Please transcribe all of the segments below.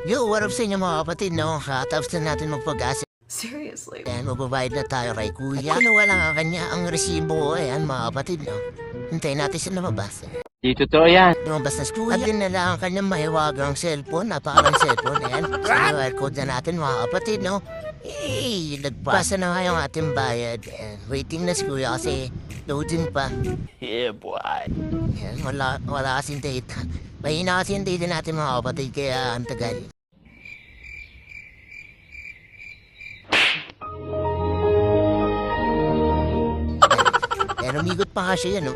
Yo, what up sa inyo mga kapatid, no? Tapos na natin magpag-asa. Seriously? Ayan, magbabayad na tayo kay kuya. At kinuha lang ang kanya ang resibo. Ayan, mga kapatid, no? Hintayin natin siya lumabas. Di totoo yan. Lumabas na si kuya. At dinala ang kanyang mahiwagang cellphone. Napakalang cellphone. Ayan, QR code na natin, mga kapatid, no? Nagpasa na nga yung ating bayad. Ayan, waiting na si kuya kasi loading pa. Yeah, boy. Ayan, wala kasing data. Mahina kasi yung data natin, mga kapatid, kaya ang tagal. Umigot pa nga siya yan, no?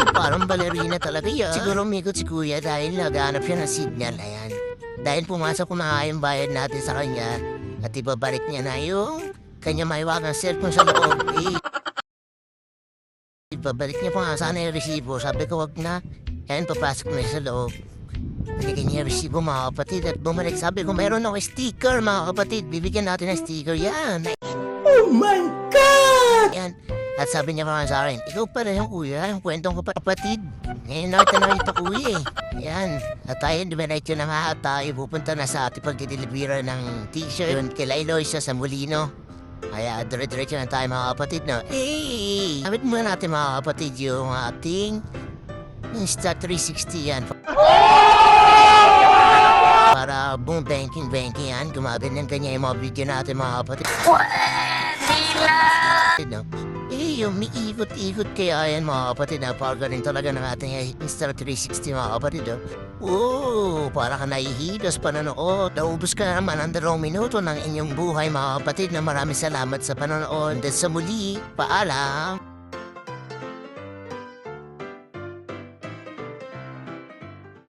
Parang balerina talaga yan. Siguro umigot si kuya dahil naghanap siya ng signal, ayan. Dahil pumasok ko na nga yung bayad natin sa kanya at ibabalik niya na yung kanya maiwagang cellphone sa loob. Ibabalik niya pa nga sana yung resibo. Sabi ko, wag na. Ayan, papasok na sa loob. Binigyan niya yung resibo, mga kapatid, at bumalik. Sabi ko, mayroon ako sticker, mga kapatid. Bibigyan natin ng sticker, yan. Oh my God! Yan. At sabi niya pa sa akin, ikaw pala yung kuya, yung kwentong kapatid. Ngayon nakita na ito kuya eh. Yan. At tayo, dumiretso na nga at tayo pupunta na sa ating pagdidelibira ng t-shirt. Yun, kila Eloisa sa Molino. Kaya dire-diretso na tayo mga kapatid, no? Sabit muna natin mga kapatid yung ating Insta360 yan. Para boom banking yan. Gumaganyan kanya yung mga video natin mga kapatid. No? Yung miikot-ikot kaya yan mga kapatid na parang rin talaga ng ating Insta360 mga kapatid. Para ka nahihilos panonood. Naubos ka naman ang 2 minuto ng inyong buhay mga kapatid na maraming salamat sa panonood. Sa muli, paalam!